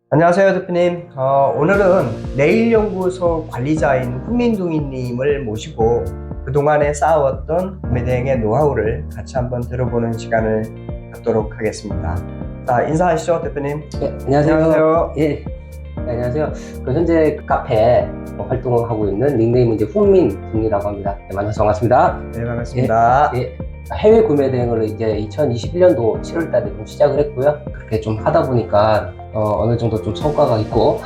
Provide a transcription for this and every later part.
안녕하세요, 대표님. 오늘은 내일연구소 관리자인 훈민둥이님을 모시고 그동안에 쌓아왔던 구매대행의 노하우를 같이 한번 들어보는 시간을 갖도록 하겠습니다. 자, 인사하시죠, 대표님. 네, 안녕하세요. 안녕하세요. 예, 네, 안녕하세요. 현재 카페 활동을 하고 있는 닉네임은 이제 훈민둥이라고 합니다. 네, 만나서 반갑습니다. 네, 반갑습니다. 예, 해외 구매 대행을 이제 2021년도 7월달에 좀 시작을 했고요. 그렇게 좀 하다 보니까 어느 정도 좀 성과가 있고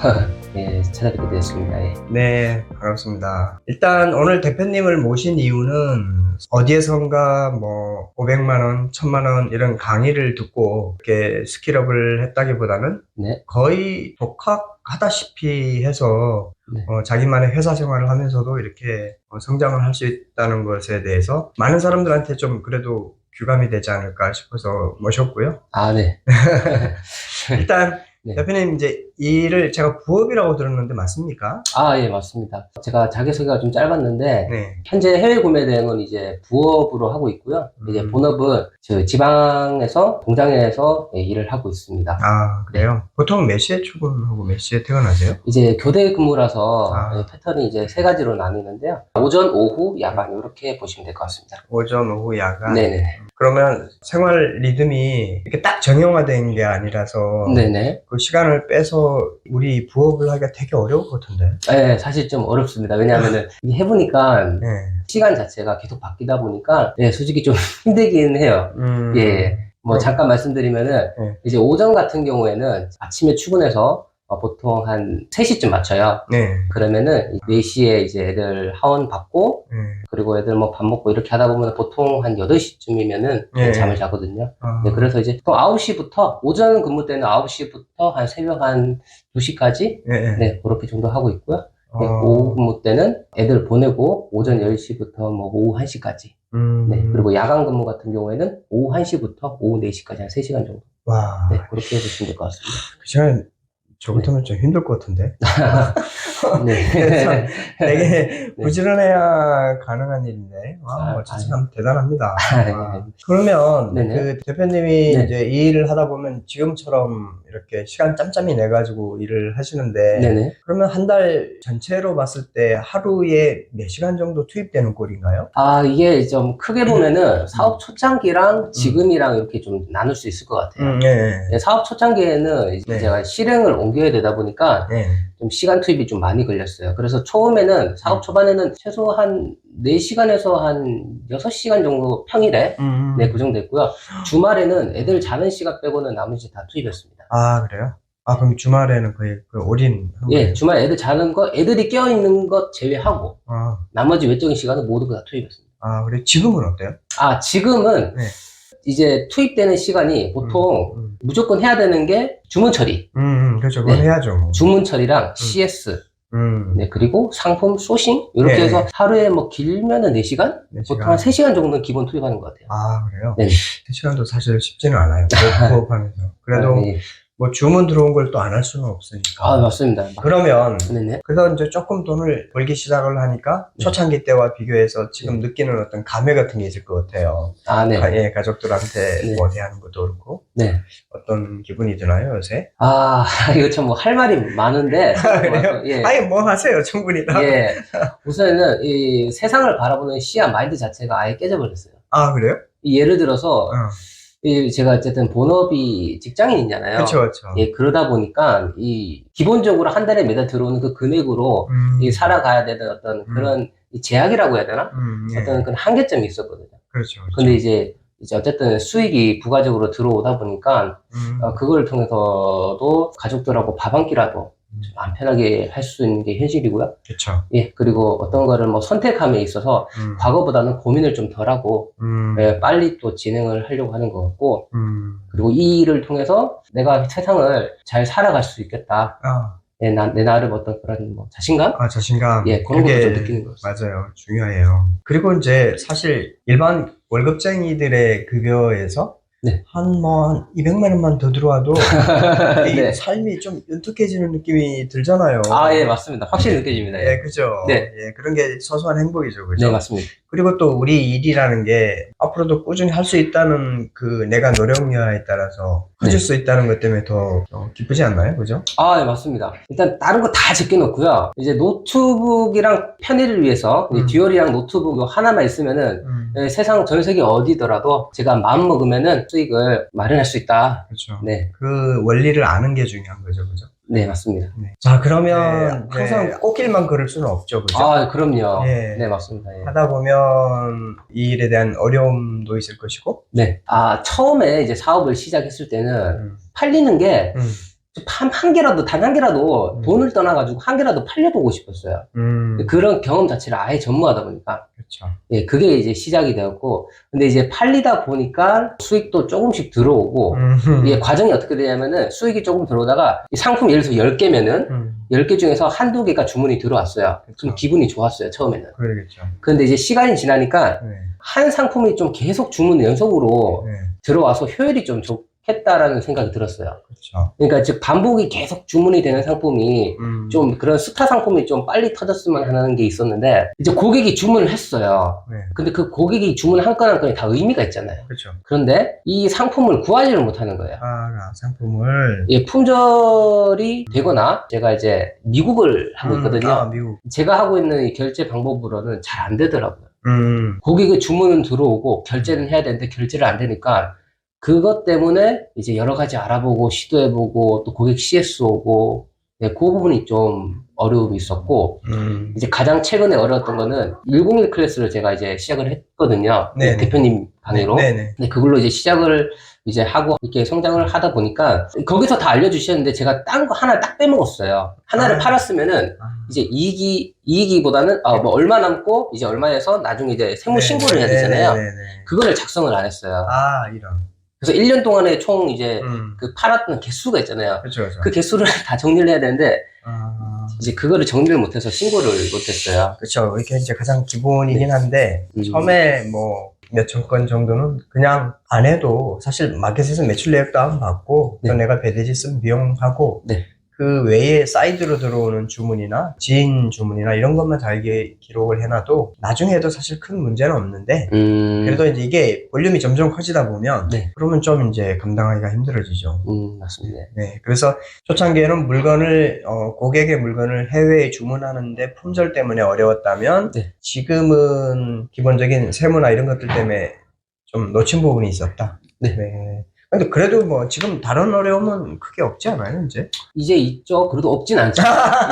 예, 찾아뵙게 되었습니다. 예. 네, 반갑습니다. 일단 오늘 대표님을 모신 이유는 어디에선가 500만원, 1000만원 이런 강의를 듣고 이렇게 스킬업을 했다기보다는 네. 거의 독학하다시피 해서 네. 자기만의 회사 생활을 하면서도 이렇게 성장을 할 수 있다는 것에 대해서 많은 사람들한테 좀 그래도 규감이 되지 않을까 싶어서 모셨고요. 아, 네. 일단 네. 대표님 이제 이 일을 제가 부업이라고 들었는데 맞습니까? 아, 예, 맞습니다. 제가 자기소개가 좀 짧았는데, 네. 현재 해외 구매 대행은 이제 부업으로 하고 있고요. 이제 본업은 저 지방에서, 공장에서 예, 일을 하고 있습니다. 아, 그래요? 보통 몇 시에 출근하고 몇 시에 퇴근하세요? 이제 교대 근무라서 아. 예, 패턴이 이제 세 가지로 나뉘는데요. 오전, 오후, 야간, 이렇게 보시면 될 것 같습니다. 오전, 오후, 야간? 네네. 그러면 생활 리듬이 이렇게 딱 정형화된 게 아니라서 네네. 그 시간을 빼서 우리 부업을 하기가 되게 어려울 것 같은데. 네, 사실 좀 어렵습니다. 왜냐하면은 이게 해보니까 네. 시간 자체가 계속 바뀌다 보니까 네, 솔직히 좀 힘들긴 해요. 예. 뭐 잠깐 말씀드리면은 네. 이제 오전 같은 경우에는 아침에 출근해서 보통 한 3시쯤 맞춰요. 네. 그러면은 4시에 이제 애들 하원 받고 네. 그리고 애들 뭐 밥 먹고 이렇게 하다 보면 보통 한 8시쯤이면은 네. 잠을 자거든요. 아. 네, 그래서 이제 또 9시부터 오전 근무 때는 9시부터 한 새벽 한 2시까지 네. 네, 그렇게 정도 하고 있고요. 네, 오후 근무 때는 애들 보내고 오전 10시부터 뭐 오후 1시까지. 네, 그리고 야간 근무 같은 경우에는 오후 1시부터 오후 4시까지 한 3시간 정도. 와. 네, 그렇게 해주시면 될 것 같습니다. 그 시간 저 같으면 좀 힘들 것 같은데. 네. 그래서 되게 네. 부지런해야 가능한 일인데. 와, 진짜 참 대단합니다. 그러면 네네. 그 대표님이 네. 이제 이 일을 하다 보면 지금처럼 이렇게 시간 짬짬이 내가지고 일을 하시는데 네네. 그러면 한 달 전체로 봤을 때 하루에 몇 시간 정도 투입되는 꼴인가요? 아, 이게 좀 크게 보면은 사업 초창기랑 지금이랑 이렇게 좀 나눌 수 있을 것 같아요. 네. 네, 사업 초창기에는 이제 네. 제가 실행을 옮겨야 되다 보니까 네. 좀 시간 투입이 좀 많이 걸렸어요. 그래서 처음에는 사업 초반에는 최소 한 4시간에서 한 6시간 정도 평일에 네, 그 정도 했고요. 주말에는 애들 자는 시간 빼고는 나머지 다 투입했습니다. 아, 그래요? 아, 그럼 주말에는 거의 그 올인 한 예, 거예요? 주말에 애들 자는 거, 애들이 깨어있는 것 제외하고 아, 나머지 외적인 시간은 모두 다 투입했습니다. 아, 그래. 지금은 어때요? 아, 지금은 네. 이제 투입되는 시간이 보통 무조건 해야 되는 게 주문 처리. 그렇죠. 그건 네. 해야죠. 뭐. 주문 처리랑 CS. 네, 그리고 상품 소싱. 이렇게 네. 해서 하루에 뭐 길면은 4시간? 네 보통 시간. 한 3시간 정도는 기본 투입하는 것 같아요. 아, 그래요? 네. 3시간도 사실 쉽지는 않아요. 부업하면서. 그래도 네. 뭐 주문 들어온 걸 또 안 할 수는 없으니까. 아, 맞습니다. 그러면 네네. 그래서 이제 조금 돈을 벌기 시작을 하니까 네. 초창기 때와 비교해서 지금 느끼는 어떤 감회 같은 게 있을 것 같아요. 아, 네. 예, 가족들한테 네. 뭐 대하는 것도 그렇고. 네. 어떤 기분이 드나요, 요새? 아, 이거 참 뭐 할 말이 많은데. 그래요? 예. 아니, 뭐 하세요, 충분히 다. 예. 우선은 이 세상을 바라보는 시야 마인드 자체가 아예 깨져버렸어요. 아, 그래요? 예를 들어서 제가 어쨌든 본업이 직장인이잖아요. 그쵸. 예, 그러다 보니까 이 기본적으로 한 달에 매달 들어오는 그 금액으로 이 살아가야 되는 어떤 그런 이 제약이라고 해야 되나? 예. 어떤 그런 한계점이 있었거든요. 그렇죠. 근데 이제 어쨌든 수익이 부가적으로 들어오다 보니까 그걸 통해서도 가족들하고 밥 한 끼라도 좀 마음 편하게 할 수 있는 게 현실이고요. 그쵸. 예, 그리고 어떤 거를 뭐 선택함에 있어서 과거보다는 고민을 좀 덜하고 예, 빨리 또 진행을 하려고 하는 것 같고 그리고 이 일을 통해서 내가 세상을 잘 살아갈 수 있겠다. 예, 내 나름 어떤 그런 뭐 자신감? 아, 자신감. 예, 그런 것도 그게 좀 느끼는 것 같습니다. 맞아요. 중요해요. 그리고 이제 사실 일반 월급쟁이들의 급여에서 네. 한 200만 원만 더 들어와도 이 네. 삶이 좀 윤택해지는 느낌이 들잖아요. 아, 예, 맞습니다. 확실히 느껴집니다. 예. 네, 그죠. 네. 예, 그런 게 소소한 행복이죠, 그죠. 네, 맞습니다. 그리고 또 우리 일이라는 게 앞으로도 꾸준히 할 수 있다는 그 내가 노력 여하에 따라서 커질 네. 수 있다는 것 때문에 더 기쁘지 않나요, 그죠? 아, 예, 맞습니다. 일단 다른 거 다 제껴놓고요. 이제 노트북이랑 편의를 위해서 듀얼이랑 노트북 요 하나만 있으면은 예, 세상 전 세계 어디더라도 제가 마음 먹으면은 수익을 마련할 수 있다. 그렇죠. 네, 그 원리를 아는 게 중요한 거죠, 그죠? 네, 맞습니다. 네. 자, 그러면 네. 항상 꽃길만 걸을 수는 없죠, 그죠? 아, 그럼요. 예. 네, 맞습니다. 예. 하다 보면 이 일에 대한 어려움도 있을 것이고. 네. 아, 처음에 이제 사업을 시작했을 때는 팔리는 게 한 개라도, 단 한 개라도 돈을 떠나가지고 한 개라도 팔려보고 싶었어요. 그런 경험 자체를 아예 전무하다 보니까. 그렇죠. 예, 그게 이제 시작이 되었고. 근데 이제 팔리다 보니까 수익도 조금씩 들어오고, 이게 과정이 어떻게 되냐면은 수익이 조금 들어오다가 이 상품 예를 들어서 10개면은 10개 중에서 한두 개가 주문이 들어왔어요. 그럼 기분이 좋았어요, 처음에는. 그러겠죠. 근데 이제 시간이 지나니까 네. 한 상품이 좀 계속 주문 연속으로 네. 들어와서 효율이 좀 좋겠다라는 생각이 들었어요. 그렇죠. 그러니까 즉 반복이 계속 주문이 되는 상품이 좀 그런 스타 상품이 좀 빨리 터졌으면 하는 게 있었는데 이제 고객이 주문을 했어요. 네. 근데 그 고객이 주문 한 건 한 건이 다 의미가 있잖아요. 그렇죠. 그런데 이 상품을 구하지를 못하는 거예요. 아, 상품을. 예, 품절이 되거나 제가 이제 미국을 하고 있거든요. 아, 미국. 제가 하고 있는 이 결제 방법으로는 잘 안 되더라고요. 고객의 주문은 들어오고 결제는 해야 되는데 결제를 안 되니까 그것 때문에 이제 여러 가지 알아보고 시도해보고 또 고객 CS 오고 네, 그 부분이 좀 어려움이 있었고 이제 가장 최근에 어려웠던 거는 101 클래스를 제가 이제 시작을 했거든요. 네네. 대표님 강의로. 네네. 근데 그걸로 이제 시작을 이제 하고 이렇게 성장을 하다 보니까 거기서 다 알려주셨는데 제가 딴 거 하나 딱 빼먹었어요. 하나를 팔았으면은 이제 이익이보다는 뭐 얼마 남고 이제 얼마에서 나중에 이제 세무 신고를 해야 되잖아요. 그거를 작성을 안 했어요. 아, 이런. 그래서 1년 동안에 총 이제 그 팔았던 개수가 있잖아요. 그렇죠, 그렇죠. 그 개수를 다 정리를 해야 되는데 아, 이제 그거를 정리를 못해서 신고를 못했어요. 그렇죠. 이게 이제 가장 기본이긴 한데 처음에 뭐 몇천 건 정도는 그냥 안 해도 사실 마켓에서 매출 내역 다운받고 또 내가 배대지 쓴 비용하고 그 외에 사이드로 들어오는 주문이나 지인 주문이나 이런 것만 잘 기록을 해놔도 나중에 해도 사실 큰 문제는 없는데 그래도 이제 이게 볼륨이 점점 커지다 보면 그러면 좀 이제 감당하기가 힘들어지죠. 맞습니다. 네, 그래서 초창기에는 물건을 고객의 물건을 해외에 주문하는데 품절 때문에 어려웠다면 지금은 기본적인 세무나 이런 것들 때문에 좀 놓친 부분이 있었다. 네. 근데 그래도 뭐 지금 다른 어려움은 크게 없지 않아요, 이제? 이제 있죠. 그래도 없진 않죠.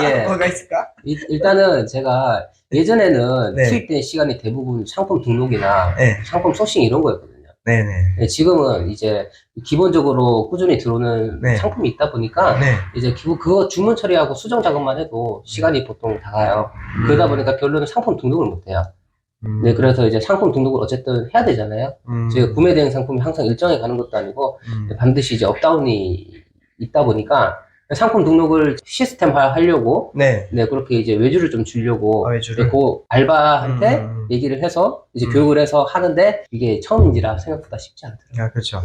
예. 뭐가 있을까? 일단은 제가 예전에는 투입된 시간이 대부분 상품 등록이나 상품 소싱 이런 거였거든요. 네네. 예, 지금은 이제 기본적으로 꾸준히 들어오는 상품이 있다 보니까 이제 그거 주문 처리하고 수정 작업만 해도 시간이 보통 다 가요. 그러다 보니까 결론은 상품 등록을 못 해요. 네, 그래서 이제 상품 등록을 어쨌든 해야 되잖아요. 저희가 구매된 상품이 항상 일정에 가는 것도 아니고 반드시 이제 업다운이 있다 보니까 상품 등록을 시스템화 하려고 그렇게 이제 외주를 좀 주려고 그 알바한테 얘기를 해서 이제 교육을 해서 하는데 이게 처음인지라 생각보다 쉽지 않더라고요. 아, 그렇죠.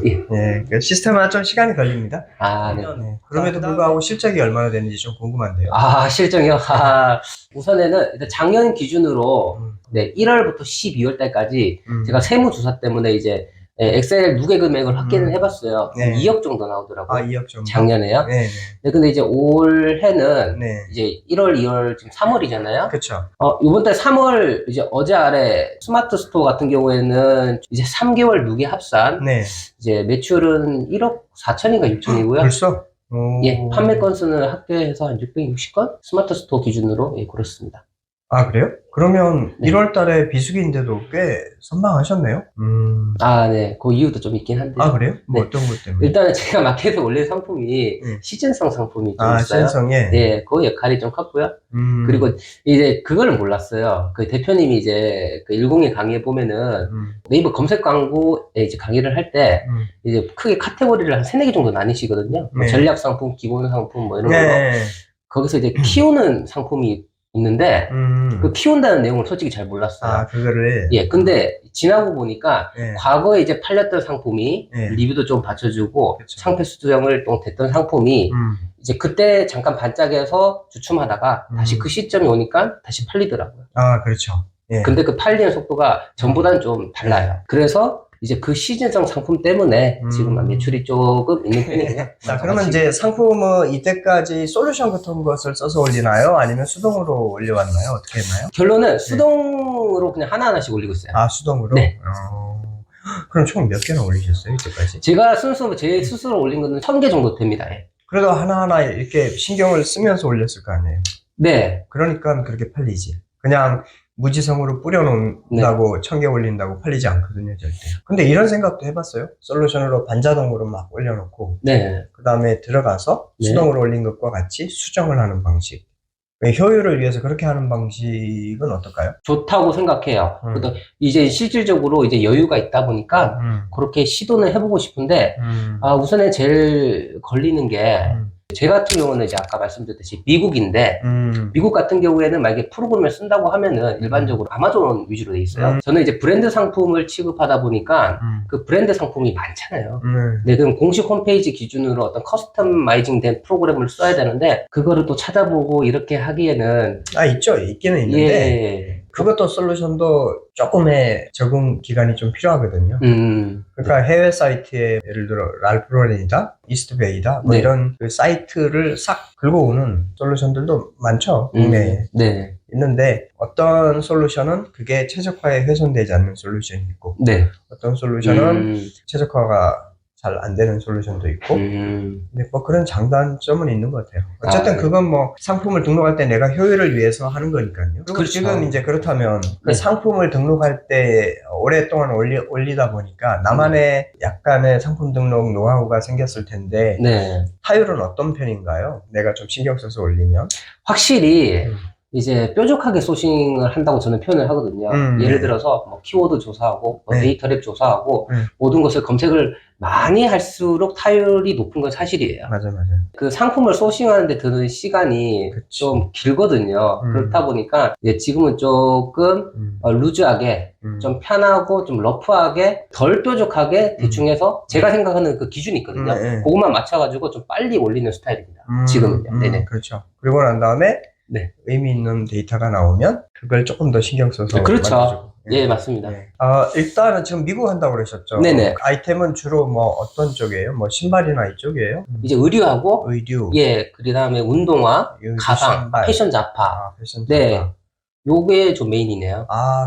그 시스템화 좀 시간이 걸립니다. 아, 네. 그럼에도 불구하고 실적이 얼마나 되는지 좀 궁금한데요. 아, 실적이요? 우선에는 일단 작년 기준으로 1월부터 12월 달까지 제가 세무조사 때문에 이제 엑셀 누계 금액을 확인을 해봤어요. 2억 정도 나오더라고요. 아, 2억 정도? 작년에요. 네, 근데 이제 올해는 이제 1월, 2월, 지금 3월이잖아요. 그쵸. 이번 달 3월, 이제 어제 아래 스마트 스토어 같은 경우에는 이제 3개월 누계 합산. 이제 매출은 1억 4천인가 6천이고요. 벌써? 예, 판매 건수는 합계해서 한 660건? 스마트 스토어 기준으로, 예, 그렇습니다. 아, 그래요? 그러면 1월 달에 비수기인데도 꽤 선방하셨네요? 아, 네. 그 이유도 좀 있긴 한데. 아, 그래요? 뭐 어떤 것 때문에? 일단은 제가 마켓에서 올린 상품이 시즌성 상품이 좀 있어요. 시즌성에? 네, 그 역할이 좀 컸고요. 그리고 이제 그거를 몰랐어요. 그 대표님이 이제 그 101 강의에 보면은 네이버 검색 광고에 이제 강의를 할 때 이제 크게 카테고리를 한 3, 4개 정도 나뉘시거든요. 뭐 전략 상품, 기본 상품 뭐 이런 거. 거기서 이제 키우는 상품이 있는데 그 키운다는 내용을 솔직히 잘 몰랐어요. 아, 그거를. 예, 근데 지나고 보니까 예. 과거에 이제 팔렸던 상품이 예. 리뷰도 좀 받쳐주고 그쵸. 상표 수정을 또 됐던 상품이 이제 그때 잠깐 반짝여서 주춤하다가 다시 그 시점이 오니까 다시 팔리더라고요. 아, 그렇죠. 예. 근데 그 팔리는 속도가 전보다는 좀 달라요. 그래서 이제 그 시즌성 상품 때문에 지금 매출이 조금 있는 편이에요. 자, 그러면 이제 상품은 이때까지 솔루션 같은 것을 써서 올리나요? 아니면 수동으로 올려왔나요? 어떻게 했나요? 결론은 수동으로 그냥 하나하나씩 올리고 있어요. 아, 수동으로? 네. 그럼 총 몇 개나 올리셨어요, 이때까지? 제가 제 스스로 올린 거는 1000개 정도 됩니다. 예. 그래도 하나하나 이렇게 신경을 쓰면서 올렸을 거 아니에요? 네. 그러니까 그렇게 팔리지. 그냥 무지성으로 뿌려놓는다고 1000개 올린다고 팔리지 않거든요, 절대. 근데 이런 생각도 해봤어요? 솔루션으로 반자동으로 막 올려놓고 네. 그 다음에 들어가서 네. 수동으로 올린 것과 같이 수정을 하는 방식. 효율을 위해서 그렇게 하는 방식은 어떨까요? 좋다고 생각해요. 그래도 이제 실질적으로 이제 여유가 있다 보니까 그렇게 시도는 해보고 싶은데 우선에 제일 걸리는 게 제 같은 경우는 이제 아까 말씀드렸듯이 미국인데 미국 같은 경우에는 만약에 프로그램을 쓴다고 하면은 일반적으로 아마존 위주로 돼 있어요. 저는 이제 브랜드 상품을 취급하다 보니까 그 브랜드 상품이 많잖아요. 네, 그럼 공식 홈페이지 기준으로 어떤 커스터마이징 된 프로그램을 써야 되는데 그거를 또 찾아보고 이렇게 하기에는 있죠. 있기는 있는데 예. 그것도 솔루션도 조금의 적응 기간이 좀 필요하거든요. 그러니까 해외 사이트에 예를 들어 랄프로렌이다, 이스트베이다 뭐 네. 이런 그 사이트를 싹 긁어오는 솔루션들도 많죠. 국내에. 네. 있는데 어떤 솔루션은 그게 최적화에 훼손되지 않는 솔루션이 있고 네. 어떤 솔루션은 최적화가 잘 안 되는 솔루션도 있고 근데 뭐 그런 장단점은 있는 것 같아요. 어쨌든 그건 뭐 상품을 등록할 때 내가 효율을 위해서 하는 거니까요. 그리고 그렇죠. 지금 이제 그렇다면 그 네. 상품을 등록할 때 오랫동안 올리다 보니까 나만의 약간의 상품 등록 노하우가 생겼을 텐데 네. 타율은 어떤 편인가요? 내가 좀 신경 써서 올리면 확실히 이제 뾰족하게 소싱을 한다고 저는 표현을 하거든요. 예를 들어서 뭐 키워드 조사하고 뭐 데이터 랩 조사하고 모든 것을 검색을 많이 할수록 타율이 높은 건 사실이에요. 맞아요. 그 상품을 소싱하는데 드는 시간이 그치. 좀 길거든요. 그렇다 보니까 이제 지금은 조금 루즈하게 좀 편하고 좀 러프하게 덜 뾰족하게 대충 해서 제가 생각하는 그 기준이 있거든요. 그것만 맞춰가지고 좀 빨리 올리는 스타일입니다. 지금은요. 네네. 그렇죠. 그리고 난 다음에 네. 의미 있는 데이터가 나오면 그걸 조금 더 신경 써서 그렇죠. 만들어주고. 예, 맞습니다. 일단은 지금 미국 한다고 그러셨죠? 네네. 아이템은 주로 뭐 어떤 쪽이에요? 뭐 신발이나 이쪽이에요? 이제 의류하고 의류. 예, 그 다음에 운동화, 의류, 가방, 신발. 패션 잡화. 패션 네. 잡화. 요게 좀 메인이네요.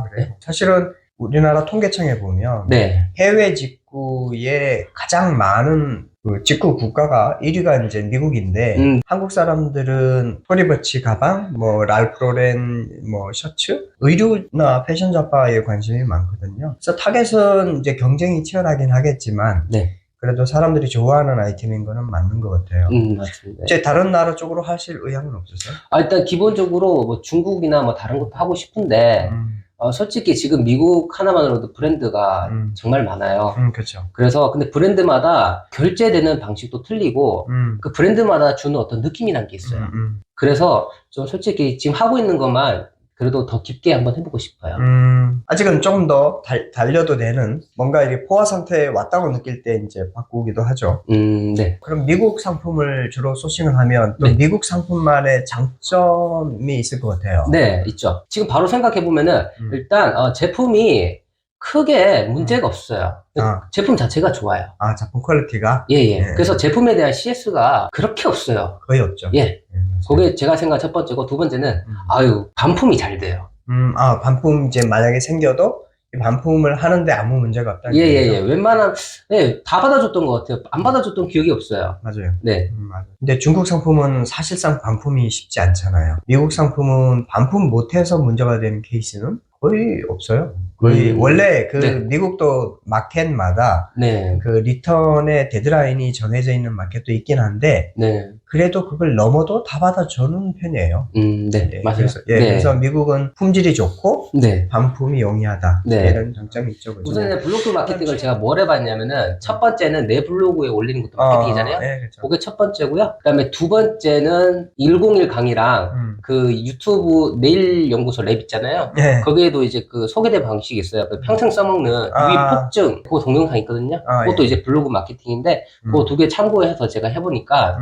그래요? 사실은 우리나라 통계청에 보면 네. 해외 직구에 가장 많은 그 직구 국가가 1위가 이제 미국인데 한국 사람들은 토리버치 가방, 뭐 랄프로렌 뭐 셔츠, 의류나 패션 잡화에 관심이 많거든요. 그래서 타겟은 이제 경쟁이 치열하긴 하겠지만 네. 그래도 사람들이 좋아하는 아이템인 거는 맞는 것 같아요. 맞습니다. 이제 다른 나라 쪽으로 하실 의향은 없으세요? 일단 기본적으로 뭐 중국이나 뭐 다른 것도 하고 싶은데 솔직히 지금 미국 하나만으로도 브랜드가 정말 많아요. 그렇죠. 그래서 근데 브랜드마다 결제되는 방식도 틀리고 그 브랜드마다 주는 어떤 느낌이란 게 있어요. 그래서 좀 솔직히 지금 하고 있는 것만 그래도 더 깊게 한번 해보고 싶어요. 아직은 조금 더 달려도 되는 뭔가 이게 포화 상태에 왔다고 느낄 때 이제 바꾸기도 하죠. 네. 그럼 미국 상품을 주로 소싱을 하면 또 네. 미국 상품만의 장점이 있을 것 같아요. 네, 있죠. 지금 바로 생각해보면은 일단 제품이 크게 문제가 없어요. 제품 자체가 좋아요. 작품 퀄리티가? 예. 네. 그래서 제품에 대한 CS가 그렇게 없어요. 거의 없죠. 예. 그게 제가 생각 첫 번째고 두 번째는 반품이 잘 돼요. 반품 이제 만약에 생겨도 이 반품을 하는데 아무 문제가 없다. 예. 웬만한 다 받아줬던 것 같아요. 안 받아줬던 기억이 없어요. 맞아요. 네. 맞아요. 근데 중국 상품은 사실상 반품이 쉽지 않잖아요. 미국 상품은 반품 못해서 문제가 되는 케이스는 거의 없어요. 거의 원래 그 네. 미국도 마켓마다 네. 그 리턴의 데드라인이 정해져 있는 마켓도 있긴 한데 네. 그래도 그걸 넘어도 다 받아주는 편이에요. 네, 네, 맞아요. 그래서, 예, 네. 그래서 미국은 품질이 좋고 네. 반품이 용이하다. 네. 이런 장점이 있죠. 그죠? 우선 블로그 마케팅을 제가 뭘 해봤냐면은 첫 번째는 내 블로그에 올리는 것도 마케팅이잖아요. 예, 그렇죠. 그게 첫 번째고요. 그다음에 두 번째는 101 강의랑 그 유튜브 내일 연구소 랩 있잖아요. 예. 거기에도 이제 그 소개된 방식이 있어요. 그 평생 써먹는 유의폭증 그거 동영상 있거든요. 그것도 예. 이제 블로그 마케팅인데 그 두 개 참고해서 제가 해보니까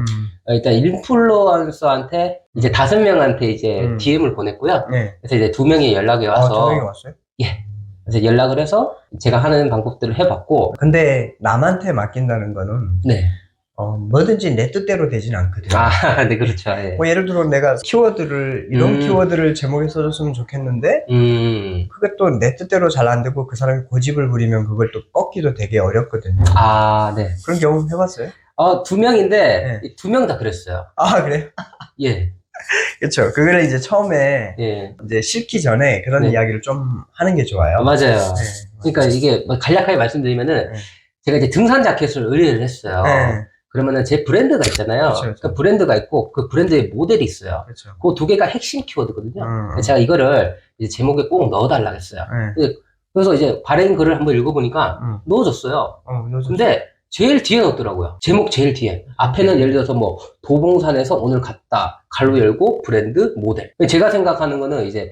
일단 인플루언서한테 이제 5명한테 이제 DM을 보냈고요. 그래서 이제 2명이 연락이 와서 2명이 왔어요? 예. 그래서 연락을 해서 제가 하는 방법들을 해봤고. 근데 남한테 맡긴다는 거는 네. 뭐든지 내 뜻대로 되진 않거든요. 네, 그렇죠. 예. 뭐 예를 들어 내가 키워드를 이런 키워드를 제목에 써줬으면 좋겠는데 그게 또 내 뜻대로 잘 안 되고 그 사람이 고집을 부리면 그걸 또 꺾기도 되게 어렵거든요. 네. 그런 경험 해봤어요? 2명인데 네. 2명 다 그랬어요. 그래요? 예. 그렇죠. 그거를 이제 처음에 예. 이제 싫기 전에 그런 네. 이야기를 좀 하는 게 좋아요. 맞아요. 네. 그러니까 이게 뭐 간략하게 말씀드리면은 네. 제가 이제 등산 자켓을 의뢰를 했어요. 네. 그러면은 제 브랜드가 있잖아요. 그렇죠. 그 브랜드가 있고 그 브랜드의 모델이 있어요. 그렇죠. 그 두 개가 핵심 키워드거든요. 제가 이거를 이제 제목에 꼭 넣어달라 했어요. 그래서 이제 발행 글을 한번 읽어보니까 넣어줬어요. 근데 제일 뒤에 넣었더라고요. 제목 제일 뒤에. 앞에는 예를 들어서 뭐 도봉산에서 오늘 갔다. 가로 열고 브랜드 모델. 제가 생각하는 거는 이제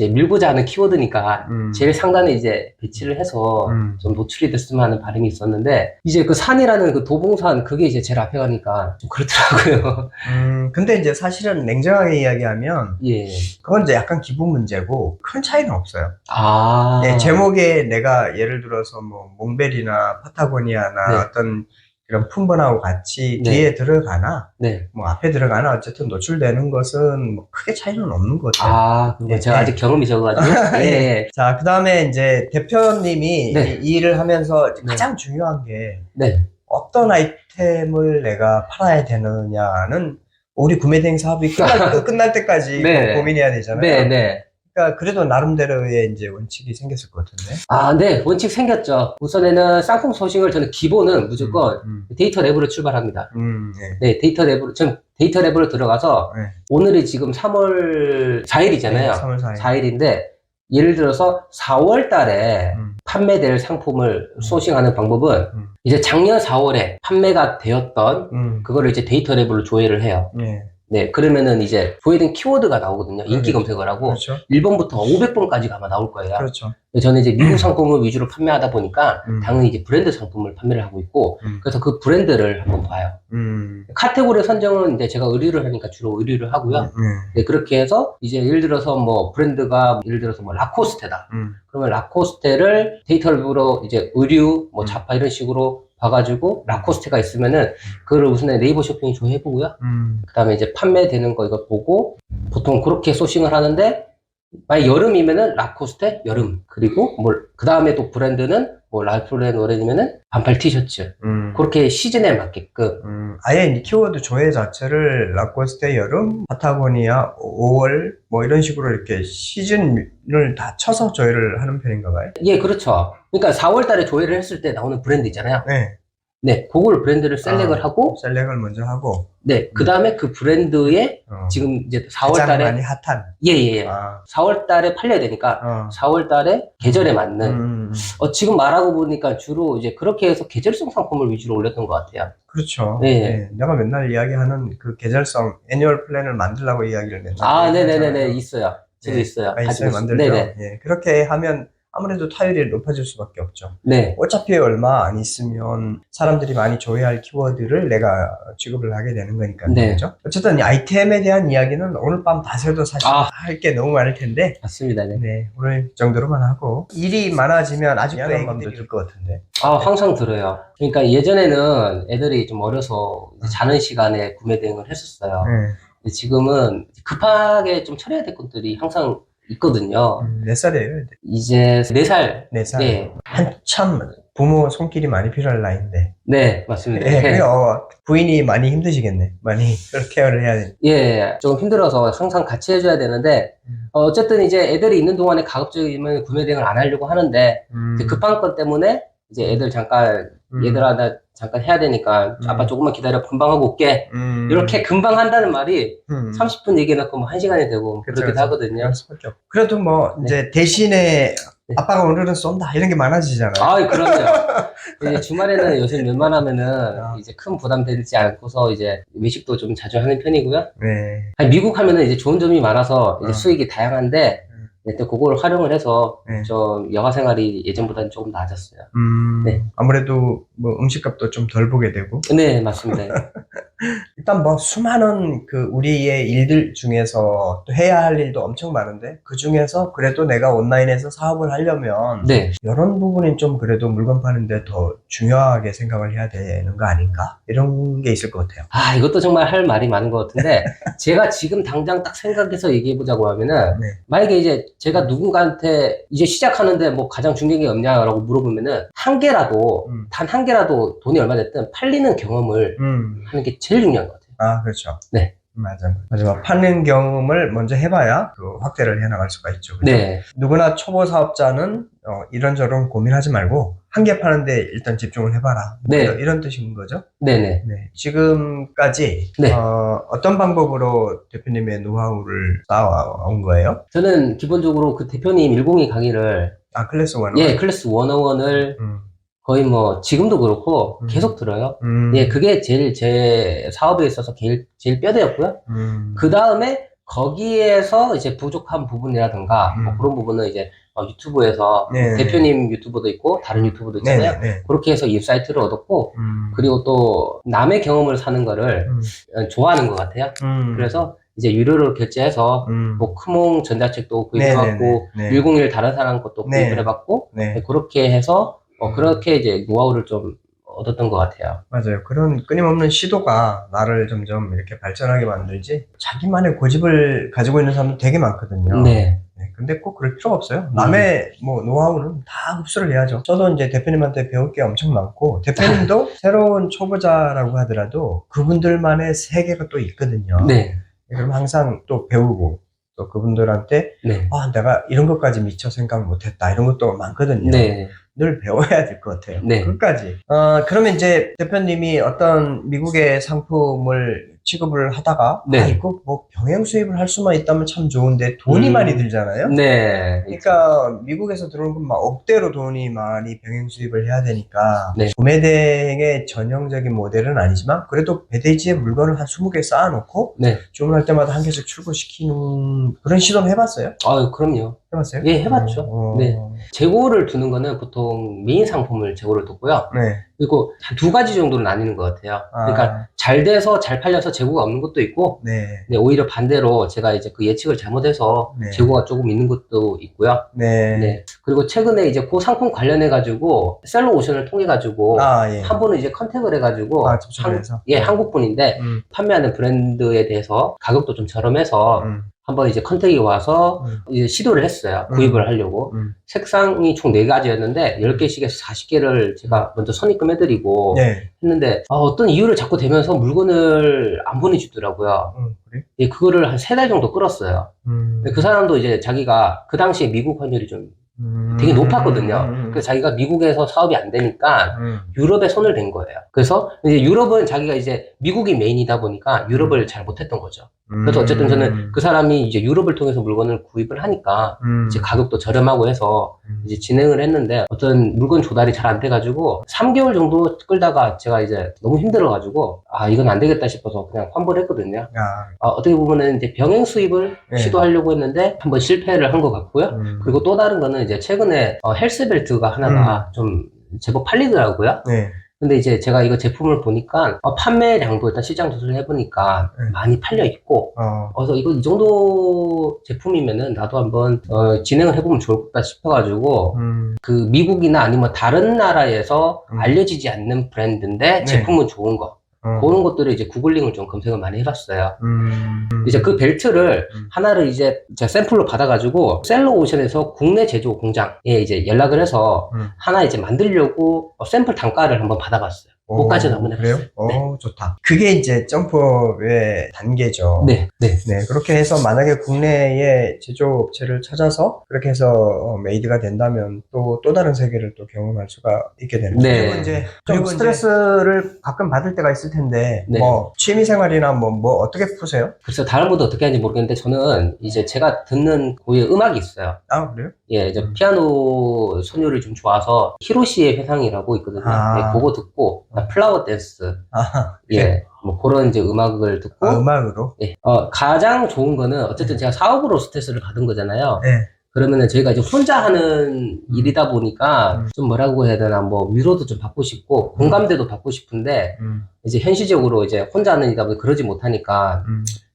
밀고자 하는 키워드니까 제일 상단에 이제 배치를 해서 좀 노출이 됐으면 하는 바람이 있었는데 이제 그 산이라는 그 도봉산 그게 이제 제일 앞에 가니까 좀 그렇더라고요. 근데 이제 사실은 냉정하게 이야기하면 예. 그건 이제 약간 기분 문제고 큰 차이는 없어요. 아. 네, 제목에 내가 예를 들어서 뭐 몽벨이나 파타고니아나 네. 어떤 이런 품번하고 같이 네. 뒤에 들어가나 네. 뭐 앞에 들어가나 어쨌든 노출되는 것은 뭐 크게 차이는 없는 것 같아요. 그거 제가 아직 경험이 적어가지고. 예. 자, 그 다음에 이제 대표님이 네. 이 일을 하면서 네. 가장 중요한 게 네. 어떤 아이템을 내가 팔아야 되느냐는 우리 구매대행 사업이 끝날 때까지 네. 고민해야 되잖아요. 네. 네. 그러니까 그래도 나름대로의 이제 원칙이 생겼을 것 같은데. 네. 원칙 생겼죠. 우선에는 상품 소싱을 저는 기본은 무조건 데이터 랩으로 출발합니다. 네. 데이터 랩으로, 전 데이터 랩으로 들어가서 오늘이 지금 3월 4일이잖아요. 네, 3월 4일. 인데 예를 들어서 4월 달에 판매될 상품을 소싱하는 방법은 이제 작년 4월에 판매가 되었던 그거를 이제 데이터 랩으로 조회를 해요. 네, 그러면은 이제 조회된 키워드가 나오거든요. 인기 검색을 하고. 그렇죠. 1번부터 500번까지가 아마 나올 거예요. 그렇죠. 저는 이제 미국 상품을 위주로 판매하다 보니까 당연히 이제 브랜드 상품을 판매를 하고 있고 그래서 그 브랜드를 한번 봐요. 카테고리 선정은 이제 제가 의류를 하니까 주로 의류를 하고요. 네, 그렇게 해서 이제 예를 들어서 뭐 브랜드가 예를 들어서 뭐 라코스테다. 그러면 라코스테를 데이터로 이제 의류, 뭐 자파 이런 식으로 봐가지고 라코스테가 있으면은 그걸 우선 네이버 쇼핑 조회해보고요. 그 다음에 이제 판매되는 거 이거 보고 보통 그렇게 소싱을 하는데 만약 여름이면은 라코스테 여름 그리고 그 다음에 또 브랜드는 뭐 랄프레 노렌이면은 반팔 티셔츠 그렇게 시즌에 맞게끔 아예 이 키워드 조회 자체를 라코스테 여름, 파타고니아 5월 뭐 이런 식으로 이렇게 시즌을 다 쳐서 조회를 하는 편인가 봐요. 예, 그렇죠. 그러니까 4월 달에 조회를 했을 때 나오는 브랜드 있잖아요. 네, 그걸 브랜드를 셀렉을 하고 셀렉을 먼저 하고 네, 그 다음에 그 브랜드의 지금 이제 4월 가장 달에 많이 핫한 4월 달에 팔려야 되니까 4월 달에 계절에 맞는 지금 말하고 보니까 주로 이제 그렇게 해서 계절성 상품을 위주로 올렸던 것 같아요. 그렇죠. 네. 내가 맨날 이야기하는 그 계절성 애니얼 플랜을 만들라고 이야기를 맨날 네네네네 있어요. 지금 있어요. 있어요. 만들죠. 네네. 그렇게 하면 아무래도 타율이 높아질 수밖에 없죠. 네. 어차피 얼마 안 있으면 사람들이 많이 조회할 키워드를 내가 취급을 하게 되는 거니까요. 네. 그렇죠? 어쨌든 이 아이템에 대한 이야기는 오늘 밤 다 새도 사실 할 게 너무 많을 텐데. 맞습니다. 네. 오늘 정도로만 하고. 일이 많아지면 아직도 미안한 애기들이 들 것 같은데. 항상 들어요. 그러니까 예전에는 애들이 좀 어려서 자는 시간에 구매 대행을 했었어요. 근데 지금은 급하게 좀 처리해야 될 것들이 항상 있거든요. 몇 살이에요? 이제 4살. 4살. 네. 한참 부모 손길이 많이 필요할 나이인데. 네, 맞습니다. 부인이 많이 힘드시겠네. 많이 케어를 해야 돼. 예, 좀 힘들어서 항상 같이 해줘야 되는데, 어쨌든 이제 애들이 있는 동안에 가급적이면 구매 대행을 안 하려고 하는데, 이제 급한 것 때문에 이제 애들 잠깐 얘들아 나 잠깐 해야 되니까 아빠 조금만 기다려 금방 하고 올게. 이렇게 금방 한다는 말이 30분 얘기해놓고 뭐 1시간이 되고 그렇기도 하거든요. 그래도 뭐 네. 이제 대신에 아빠가 오늘은 쏜다 이런 게 많아지잖아요. 아, 그럼요. 이제 주말에는 요즘 웬만하면은 이제 큰 부담 되지 않고서 이제 외식도 좀 자주 하는 편이고요. 네. 아니, 미국 하면은 이제 좋은 점이 많아서 이제 수익이 다양한데 또 그걸 활용을 해서 좀 여가 생활이 예전보다는 조금 나아졌어요. 네. 아무래도 뭐 음식값도 좀 덜 보게 되고. 네, 맞습니다. 일단 뭐 수많은 그 우리의 일들 중에서 또 해야 할 일도 엄청 많은데 그 중에서 그래도 내가 온라인에서 사업을 하려면 네. 이런 부분이 좀 그래도 물건 파는데 더 중요하게 생각을 해야 되는 거 아닌가? 이런 게 있을 것 같아요. 아, 이것도 정말 할 말이 많은 것 같은데 제가 지금 당장 딱 생각해서 얘기해보자고 하면은 만약에 이제 제가 누군가한테 이제 시작하는데 뭐 가장 중요한 게 없냐라고 물어보면은 한 개라도 단 한 개라도 돈이 얼마 됐든 팔리는 경험을 하는 게 제일 중요한 것 같아요. 아, 그렇죠. 네. 맞아. 파는 경험을 먼저 해봐야 그 확대를 해나갈 수가 있죠. 그렇죠? 네. 누구나 초보 사업자는 이런저런 고민하지 말고 한 개 파는데 일단 집중을 해봐라. 네. 이런 뜻인 거죠? 네네. 네. 지금까지 네. 어떤 방법으로 대표님의 노하우를 쌓아온 거예요? 저는 기본적으로 그 대표님 102 강의를 클래스 101? 예, 클래스 101을 거의 뭐 지금도 그렇고 계속 들어요. 예, 그게 제 사업에 있어서 제일 뼈대였고요. 그 다음에 거기에서 이제 부족한 부분이라든가 뭐 그런 부분은 이제 유튜브에서 대표님 유튜버도 있고 다른 유튜버도 있잖아요. 그렇게 해서 이 사이트를 얻었고 그리고 또 남의 경험을 사는 거를 좋아하는 것 같아요. 그래서 이제 유료로 결제해서 뭐 크몽 전자책도 구입해봤고 101 다른 사람 것도 구입을 해봤고 그렇게 해서 그렇게 이제 노하우를 좀 얻었던 것 같아요. 맞아요. 그런 끊임없는 시도가 나를 점점 이렇게 발전하게 만들지 자기만의 고집을 가지고 있는 사람도 되게 많거든요. 네. 근데 꼭 그럴 필요가 없어요. 남의 뭐 노하우는 다 흡수를 해야죠. 저도 이제 대표님한테 배울 게 엄청 많고 대표님도 새로운 초보자라고 하더라도 그분들만의 세계가 또 있거든요. 네. 그럼 항상 또 배우고 또 그분들한테 내가 이런 것까지 미처 생각 못했다 이런 것도 많거든요. 네. 늘 배워야 될 것 같아요. 네. 끝까지. 그러면 이제 대표님이 어떤 미국의 상품을 취급을 하다가 이거 뭐 병행 수입을 할 수만 있다면 참 좋은데 돈이 많이 들잖아요. 네. 그러니까 미국에서 들어오는 건 막 억대로 돈이 많이 병행 수입을 해야 되니까 구매 대행의 전형적인 모델은 아니지만 그래도 배대지에 물건을 한 20개 쌓아놓고 주문할 때마다 한 개씩 출고시키는 그런 시도는 해봤어요? 그럼요. 해봤어요? 예, 해봤죠. 네. 재고를 두는 거는 보통 메인 상품을 재고를 두고요. 그리고 한 2가지 정도로 나뉘는 것 같아요. 그러니까 잘 돼서 잘 팔려서 재고가 없는 것도 있고, 오히려 반대로 제가 이제 그 예측을 잘못해서 재고가 조금 있는 것도 있고요. 그리고 최근에 이제 그 상품 관련해가지고 셀러오션을 통해가지고 한 분은 이제 컨택을 해가지고 한국분인데 판매하는 브랜드에 대해서 가격도 좀 저렴해서 한번 이제 컨택이 와서 이제 시도를 했어요. 구입을 하려고. 색상이 총 4가지였는데 10개씩에서 40개를 제가 먼저 선입금해드리고 했는데 어떤 이유를 자꾸 대면서 물건을 안 보내주더라고요. 그래? 그거를 한 3달 정도 끌었어요. 근데 그 사람도 이제 자기가 그 당시에 미국 환율이 좀 되게 높았거든요. 그래서 자기가 미국에서 사업이 안 되니까 유럽에 손을 댄 거예요. 그래서 이제 유럽은 자기가 이제 미국이 메인이다 보니까 유럽을 잘 못했던 거죠. 그래서 어쨌든 저는 그 사람이 이제 유럽을 통해서 물건을 구입을 하니까 이제 가격도 저렴하고 해서 이제 진행을 했는데 어떤 물건 조달이 잘 안 돼가지고 3개월 정도 끌다가 제가 이제 너무 힘들어가지고 이건 안 되겠다 싶어서 그냥 환불을 했거든요. 어떻게 보면은 이제 병행 수입을 시도하려고 했는데 한번 실패를 한 것 같고요. 그리고 또 다른 거는 이제 최근에 헬스벨트가 하나가 좀 제법 팔리더라고요. 근데 이제 제가 이거 제품을 보니까 판매량도 일단 시장 조사를 해보니까 많이 팔려 있고 그래서 이거 이 정도 제품이면은 나도 한번 진행을 해보면 좋을까 싶어가지고 그 미국이나 아니면 다른 나라에서 알려지지 않는 브랜드인데 제품은 좋은 거 그런 것들을 이제 구글링을 좀 검색을 많이 해봤어요. 이제 그 벨트를 하나를 이제 제가 샘플로 받아가지고 셀러오션에서 국내 제조 공장에 이제 연락을 해서 하나 이제 만들려고 샘플 단가를 한번 받아봤어요. 그것까지는 한번 해봤어요. 그래요? 좋다. 그게 이제 점프업의 단계죠. 네. 그렇게 해서 만약에 국내에 제조업체를 찾아서 그렇게 해서 메이드가 된다면 또 다른 세계를 또 경험할 수가 있게 되는 거죠. 네. 그리고 이제 좀 스트레스를 가끔 받을 때가 있을 텐데, 뭐 취미생활이나 뭐 어떻게 푸세요? 그래서 다른 분도 어떻게 하는지 모르겠는데 저는 이제 제가 듣는 고유의 음악이 있어요. 아, 그래요? 예, 이제 피아노 선율이 좀 좋아서 히로시의 회상이라고 있거든요. 예, 그거 듣고 플라워 댄스, 예, 뭐 그런 이제 음악을 듣고 음악으로? 예, 가장 좋은 거는 어쨌든 제가 사업으로 스트레스를 받은 거잖아요. 네. 그러면은 저희가 이제 혼자 하는 일이다 보니까 좀 뭐라고 해야 되나 뭐 위로도 좀 받고 싶고 공감대도 받고 싶은데 이제 현실적으로 이제 혼자 하는 일이다 보니 그러지 못하니까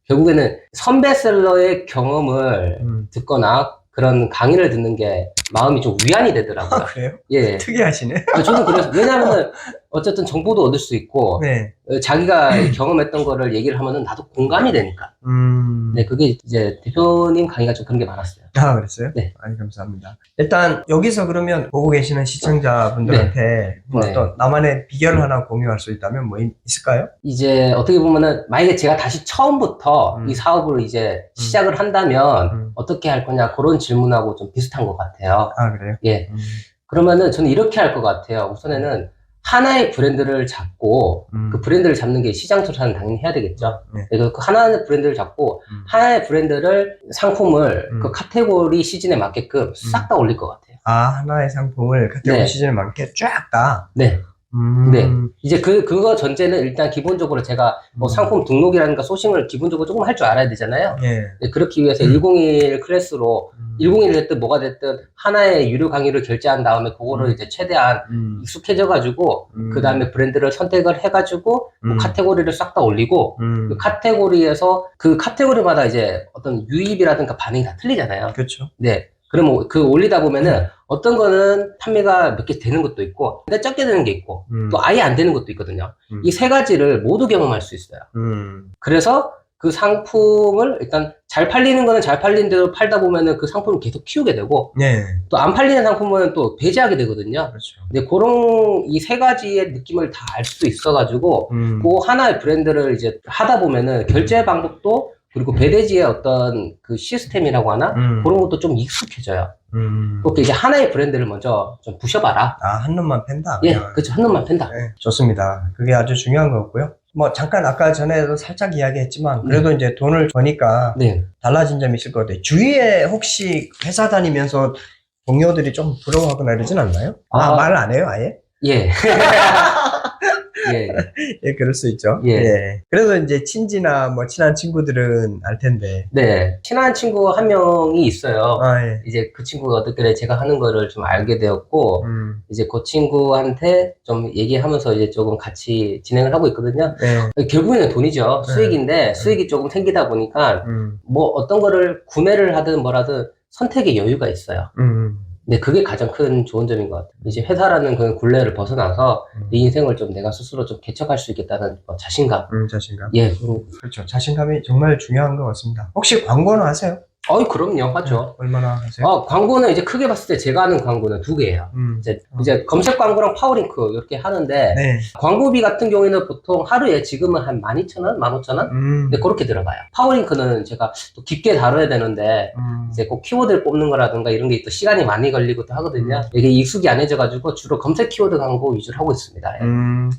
결국에는 선배셀러의 경험을 듣거나 그런 강의를 듣는 게 마음이 좀 위안이 되더라고요. 아, 그래요? 예. 특이하시네. 저는 그래서, 왜냐면은, 어쨌든 정보도 얻을 수 있고, 네. 자기가 경험했던 거를 얘기를 하면은 나도 공감이 되니까. 네, 그게 이제 대표님 강의가 좀 그런 게 많았어요. 아, 그랬어요? 네. 아니, 감사합니다. 일단, 여기서 그러면 보고 계시는 시청자분들한테 뭐 어떤 나만의 비결을 하나 공유할 수 있다면 뭐 있을까요? 이제 어떻게 보면은, 만약에 제가 다시 처음부터 이 사업을 이제 시작을 한다면 어떻게 할 거냐, 그런 질문하고 좀 비슷한 것 같아요. 아, 그래요? 예. 그러면은 저는 이렇게 할 것 같아요. 우선에는 하나의 브랜드를 잡고 그 브랜드를 잡는 게 시장 조사는 당연히 해야 되겠죠. 그래서 그 하나의 브랜드를 잡고 하나의 브랜드를 상품을 그 카테고리 시즌에 맞게끔 싹 다 올릴 것 같아요. 아, 하나의 상품을 카테고리 시즌에 맞게 쫙 다? 네. 네. 이제 그거 전제는 일단 기본적으로 제가 뭐 상품 등록이라든가 소싱을 기본적으로 조금 할 줄 알아야 되잖아요. 네, 그렇기 위해서 101 클래스로 101이 됐든 뭐가 됐든 하나의 유료 강의를 결제한 다음에 그거를 이제 최대한 익숙해져가지고 그 다음에 브랜드를 선택을 해가지고 뭐 카테고리를 싹 다 올리고 그 카테고리에서 그 카테고리마다 이제 어떤 유입이라든가 반응이 다 틀리잖아요. 그렇죠. 네. 그럼 그 올리다 보면은 어떤 거는 판매가 몇 개 되는 것도 있고 근데 적게 되는 게 있고 또 아예 안 되는 것도 있거든요. 이 세 가지를 모두 경험할 수 있어요. 그래서 그 상품을 일단 잘 팔리는 거는 잘 팔리는 대로 팔다 보면은 그 상품을 계속 키우게 되고 또 안 팔리는 상품은 또 배제하게 되거든요. 그렇죠. 근데 그런 이 세 가지의 느낌을 다 알 수 있어가지고 그 하나의 브랜드를 이제 하다 보면은 결제 방법도 그리고 배대지의 어떤 그 시스템이라고 하나? 그런 것도 좀 익숙해져요. 그렇게 이제 하나의 브랜드를 먼저 좀 부셔봐라. 아, 한 놈만 팬다? 예, 그렇죠. 한 놈만 팬다. 네, 좋습니다. 그게 아주 중요한 거고요. 뭐, 잠깐 아까 전에도 살짝 이야기했지만, 그래도 이제 돈을 버니까 달라진 점이 있을 것 같아요. 주위에 혹시 회사 다니면서 동료들이 좀 부러워하거나 이러진 않나요? 말 안 해요, 아예? 예. 예. 예, 그럴 수 있죠. 예. 예. 그래도 이제 친지나 뭐 친한 친구들은 알 텐데. 네. 친한 친구 한 명이 있어요. 아, 예. 이제 그 친구가 어떻게 제가 하는 거를 좀 알게 되었고, 이제 그 친구한테 좀 얘기하면서 이제 조금 같이 진행을 하고 있거든요. 네. 결국에는 돈이죠. 수익인데, 수익이 조금 생기다 보니까, 뭐 어떤 거를 구매를 하든 뭐라든 선택의 여유가 있어요. 네, 그게 가장 큰 좋은 점인 것 같아요. 이제 회사라는 그 굴레를 벗어나서 내 인생을 좀 내가 스스로 좀 개척할 수 있겠다는 자신감. 자신감. 예. 그렇죠. 자신감이 정말 중요한 것 같습니다. 혹시 광고는 하세요? 그럼요. 하죠. 네, 얼마나 하세요? 광고는 이제 크게 봤을 때 제가 하는 광고는 2개예요. 이제 검색 광고랑 파워링크 이렇게 하는데, 광고비 같은 경우에는 보통 하루에 지금은 한 12,000원, 15,000원? 네, 그렇게 들어가요. 파워링크는 제가 또 깊게 다뤄야 되는데, 이제 꼭 키워드를 뽑는 거라든가 이런 게 또 시간이 많이 걸리고 또 하거든요. 이게 익숙이 안 해져가지고 주로 검색 키워드 광고 위주로 하고 있습니다.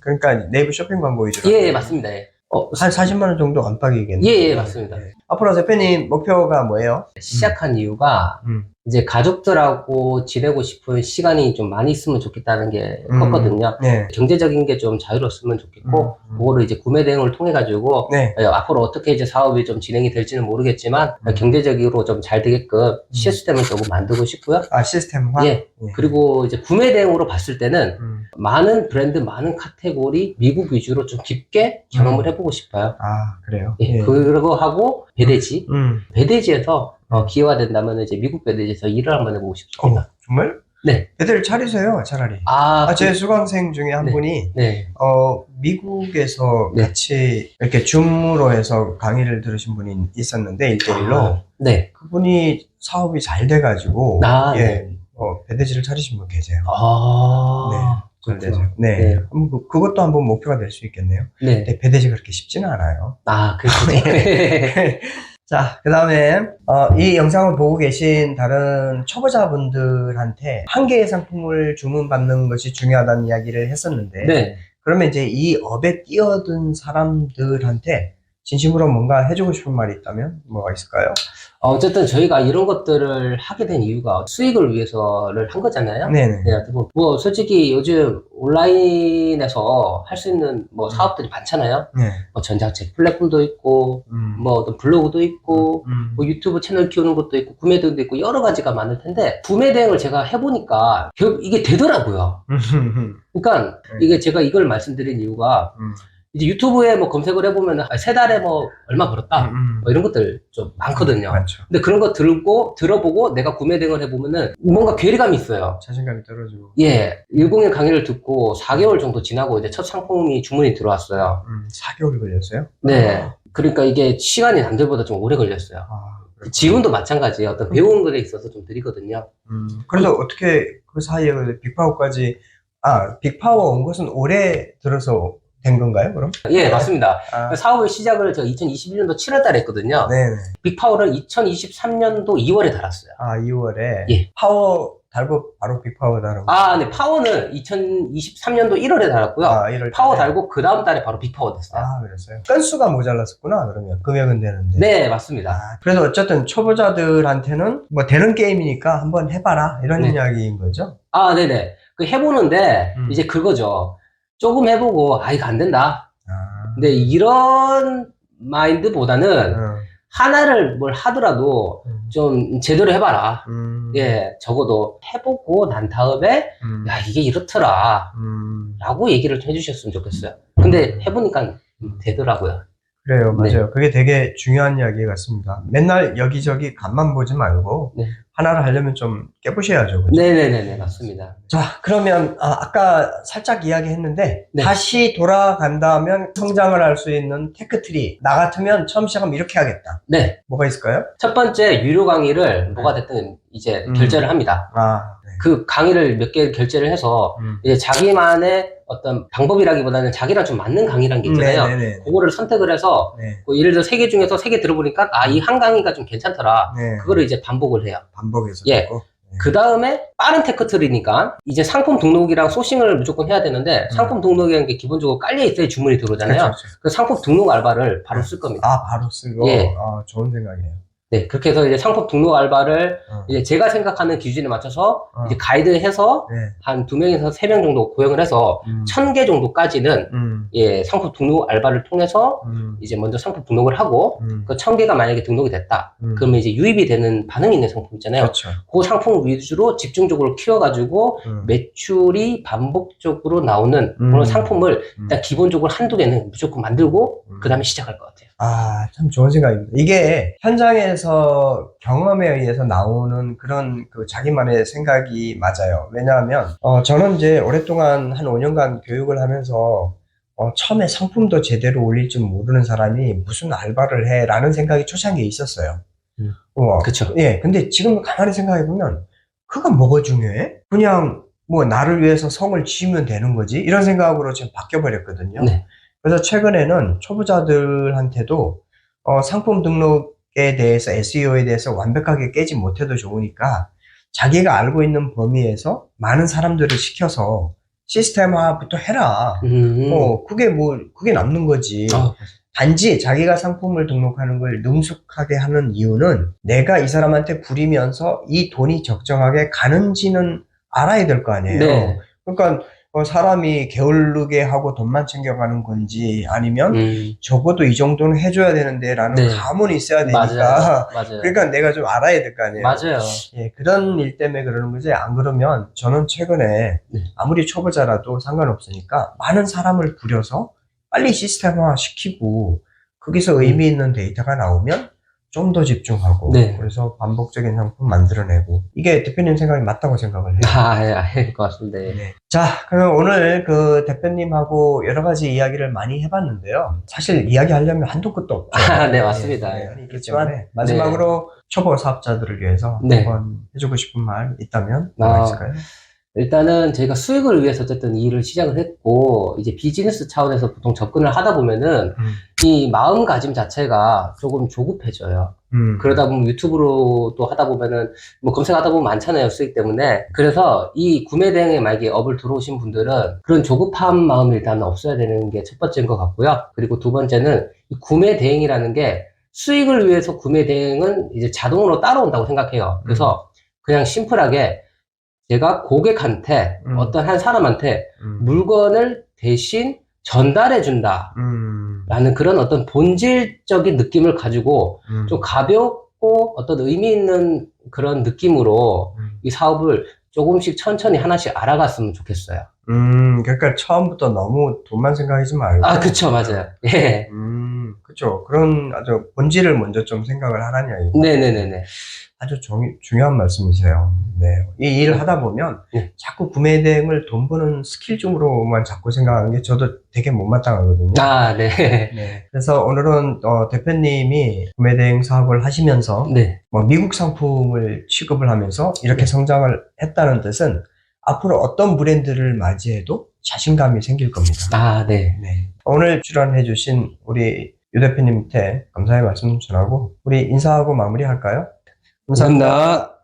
그러니까 네이버 쇼핑 광고 위주로? 예, 맞습니다. 예. 한 40만 원 정도 안팎이겠네요. 예, 맞습니다. 앞으로 대표님 목표가 뭐예요? 시작한 이유가 이제 가족들하고 지내고 싶은 시간이 좀 많이 있으면 좋겠다는 게 컸거든요. 경제적인 게 좀 자유로웠으면 좋겠고 그거를 이제 구매 대행을 통해 가지고 앞으로 어떻게 이제 사업이 좀 진행이 될지는 모르겠지만 경제적으로 좀 잘 되게끔 시스템을 조금 만들고 싶고요. 아, 시스템화? 예. 그리고 이제 구매 대행으로 봤을 때는 많은 브랜드, 많은 카테고리, 미국 위주로 좀 깊게 경험을 해보고 싶어요. 아, 그래요? 예. 그거 하고 배대지. 배대지에서 기회가 된다면 이제 미국 배대지에서 일을 한번 해보고 싶습니다. 정말? 네. 배대를 차리세요, 차라리. 제 수강생 중에 한 분이, 미국에서 같이 이렇게 줌으로 해서 강의를 들으신 분이 있었는데, 1대1로. 그분이 사업이 잘 돼가지고, 배대지를 차리신 분 계세요. 잘 되죠. 그렇구나. 네. 네. 그것도 한번 목표가 될 수 있겠네요. 네. 근데 배대지 그렇게 쉽지는 않아요. 아, 그렇죠. 자, 그 다음에, 이 영상을 보고 계신 다른 초보자분들한테 한 개의 상품을 주문받는 것이 중요하다는 이야기를 했었는데, 네. 그러면 이제 이 업에 뛰어든 사람들한테 진심으로 뭔가 해주고 싶은 말이 있다면 뭐가 있을까요? 어쨌든 저희가 이런 것들을 하게 된 이유가 수익을 위해서를 한 거잖아요. 네네. 네, 뭐 솔직히 요즘 온라인에서 할 수 있는 뭐 사업들이 많잖아요. 네. 뭐 전자책 플랫폼도 있고, 뭐 어떤 블로그도 있고, 뭐 유튜브 채널 키우는 것도 있고, 구매 대행도 있고 여러 가지가 많을 텐데 구매 대행을 제가 해보니까 결국 이게 되더라고요. 그러니까 이게 제가 이걸 말씀드린 이유가 이제 유튜브에 뭐 검색을 해보면 세 달에 뭐 얼마 벌었다 뭐 이런 것들 좀 많거든요. 맞죠. 근데 그런 거 들어보고 내가 구매 대행을 해보면은 뭔가 괴리감이 있어요. 자신감이 떨어지고. 예, 101 강의를 듣고 4개월 정도 지나고 이제 첫 상품이 주문이 들어왔어요. 4개월 걸렸어요? 네. 그러니까 이게 시간이 남들보다 좀 오래 걸렸어요. 그렇구나. 지금도 마찬가지예요. 어떤 배우는 것에 있어서 좀 느리거든요. 그래서 어떻게 그 사이에 빅파워까지, 빅파워 온 것은 올해 들어서 된 건가요, 그럼? 예, 맞습니다. 아, 사업을 시작을 제가 2021년도 7월 달에 했거든요. 네네. 빅파워를 2023년도 2월에 달았어요. 2월에. 예. 파워 달고 바로 빅파워 달고. 네, 파워는 2023년도 1월에 달았고요. 1월 파워 달에. 달고 그 다음 달에 바로 빅파워 됐어요. 그랬어요. 건수가 모자랐었구나, 그러면. 금액은 되는데. 네, 맞습니다. 그래서 어쨌든 초보자들한테는 뭐 되는 게임이니까 한번 해봐라, 이런 네. 이야기인 거죠? 네네. 그 해보는데, 이제 그거죠. 조금 해보고, 이거 안 된다. 근데 이런 마인드보다는 하나를 뭘 하더라도 좀 제대로 해봐라. 예, 적어도 해보고 난 다음에, 야, 이게 이렇더라. 라고 얘기를 좀 해주셨으면 좋겠어요. 근데 해보니까 되더라고요. 그래요, 네. 맞아요. 그게 되게 중요한 이야기 같습니다. 맨날 여기저기 간만 보지 말고 네. 하나를 하려면 좀 깨보셔야죠. 그죠? 네네네네, 맞습니다. 자, 그러면 아까 살짝 이야기했는데 네. 다시 돌아간다면 성장을 할 수 있는 테크트리, 나 같으면 처음 시작하면 이렇게 하겠다. 네. 뭐가 있을까요? 첫 번째, 유료 강의를 뭐가 됐든 이제 결제를 합니다. 네. 그 강의를 몇 개 결제를 해서 이제 자기만의 어떤 방법이라기보다는 자기랑 좀 맞는 강의라는 게 있잖아요. 네네네. 그거를 선택을 해서 네. 뭐 예를 들어 3개 중에서 3개 들어보니까 이 한 강의가 좀 괜찮더라. 네. 그거를 이제 반복을 해요. 반복해서. 예. 하고. 그 다음에 빠른 테크트리니까 이제 상품 등록이랑 소싱을 무조건 해야 되는데 상품 등록이라는 게 기본적으로 깔려 있어야 주문이 들어오잖아요. 그렇죠. 그 상품 등록 알바를 바로 쓸 겁니다. 바로 쓰고. 예. 좋은 생각이에요. 네, 그렇게 해서 이제 상품 등록 알바를 이제 제가 생각하는 기준에 맞춰서 이제 가이드해서 네. 한 2명에서 3명 정도 고용을 해서 1000개 정도까지는 예, 상품 등록 알바를 통해서 이제 먼저 상품 등록을 하고 그 1000개가 만약에 등록이 됐다. 그러면 이제 유입이 되는 반응이 있는 상품 있잖아요. 그렇죠. 그 상품 위주로 집중적으로 키워가지고 매출이 반복적으로 나오는 그런 상품을 일단 기본적으로 한두 개는 무조건 만들고 그 다음에 시작할 것 같아요. 참 좋은 생각입니다. 이게 현장에서 경험에 의해서 나오는 그런 그 자기만의 생각이 맞아요. 왜냐하면, 저는 이제 오랫동안 한 5년간 교육을 하면서, 처음에 상품도 제대로 올릴 줄 모르는 사람이 무슨 알바를 해? 라는 생각이 초창기에 있었어요. 그쵸. 예. 근데 지금 가만히 생각해보면, 그건 뭐가 중요해? 그냥 뭐 나를 위해서 성을 지으면 되는 거지? 이런 생각으로 지금 바뀌어버렸거든요. 네. 그래서 최근에는 초보자들한테도 상품 등록에 대해서 SEO에 대해서 완벽하게 깨지 못해도 좋으니까 자기가 알고 있는 범위에서 많은 사람들을 시켜서 시스템화부터 해라. 그게 남는 거지. 단지 자기가 상품을 등록하는 걸 능숙하게 하는 이유는 내가 이 사람한테 부리면서 이 돈이 적정하게 가는지는 알아야 될 거 아니에요. 네. 그러니까 사람이 게으르게 하고 돈만 챙겨가는 건지 아니면 적어도 이 정도는 해줘야 되는데 라는 네. 감은 있어야 되니까 맞아요. 그러니까 내가 좀 알아야 될 거 아니에요. 맞아요. 예, 그런 일 때문에 그러는 거지. 안 그러면 저는 최근에 아무리 초보자라도 상관없으니까 많은 사람을 부려서 빨리 시스템화 시키고 거기서 의미 있는 데이터가 나오면 좀 더 집중하고 그래서 반복적인 상품 만들어내고 이게 대표님 생각이 맞다고 생각을 해요. 고맙습니다. 네. 자, 그럼 오늘 그 대표님하고 여러 가지 이야기를 많이 해봤는데요. 사실 이야기하려면 한도 끝도 없죠. 네, 맞습니다. 있겠지만 마지막으로 초보 사업자들을 위해서 한번 해주고 싶은 말 있다면 뭐가 있을까요? 일단은 저희가 수익을 위해서 어쨌든 이 일을 시작을 했고, 이제 비즈니스 차원에서 보통 접근을 하다 보면은, 이 마음가짐 자체가 조금 조급해져요. 그러다 보면 유튜브로 또 하다 보면은, 뭐 검색하다 보면 많잖아요, 수익 때문에. 그래서 이 구매 대행에 만약에 업을 들어오신 분들은 그런 조급한 마음이 일단 없어야 되는 게 첫 번째인 것 같고요. 그리고 두 번째는 이 구매 대행이라는 게 수익을 위해서 구매 대행은 이제 자동으로 따라온다고 생각해요. 그래서 그냥 심플하게 제가 고객한테 어떤 한 사람한테 물건을 대신 전달해 준다 라는 그런 어떤 본질적인 느낌을 가지고 좀 가볍고 어떤 의미 있는 그런 느낌으로 이 사업을 조금씩 천천히 하나씩 알아갔으면 좋겠어요. 그러니까 처음부터 너무 돈만 생각하지 말고. 아, 그쵸, 맞아요. 예. 그쵸. 그런 아주 본질을 먼저 좀 생각을 하라는 이야기고. 네네네네. 아주 중요한 말씀이세요. 네. 이 일을 하다 보면 네. 자꾸 구매 대행을 돈 버는 스킬 중으로만 자꾸 생각하는 게 저도 되게 못마땅하거든요. 아, 네. 네. 그래서 오늘은 대표님이 구매 대행 사업을 하시면서 네. 뭐 미국 상품을 취급을 하면서 이렇게 성장을 했다는 뜻은 앞으로 어떤 브랜드를 맞이해도 자신감이 생길 겁니다. 아, 네. 네. 오늘 출연해주신 우리 유 대표님한테 감사의 말씀 전하고 우리 인사하고 마무리할까요? 감사합니다. 감사합니다.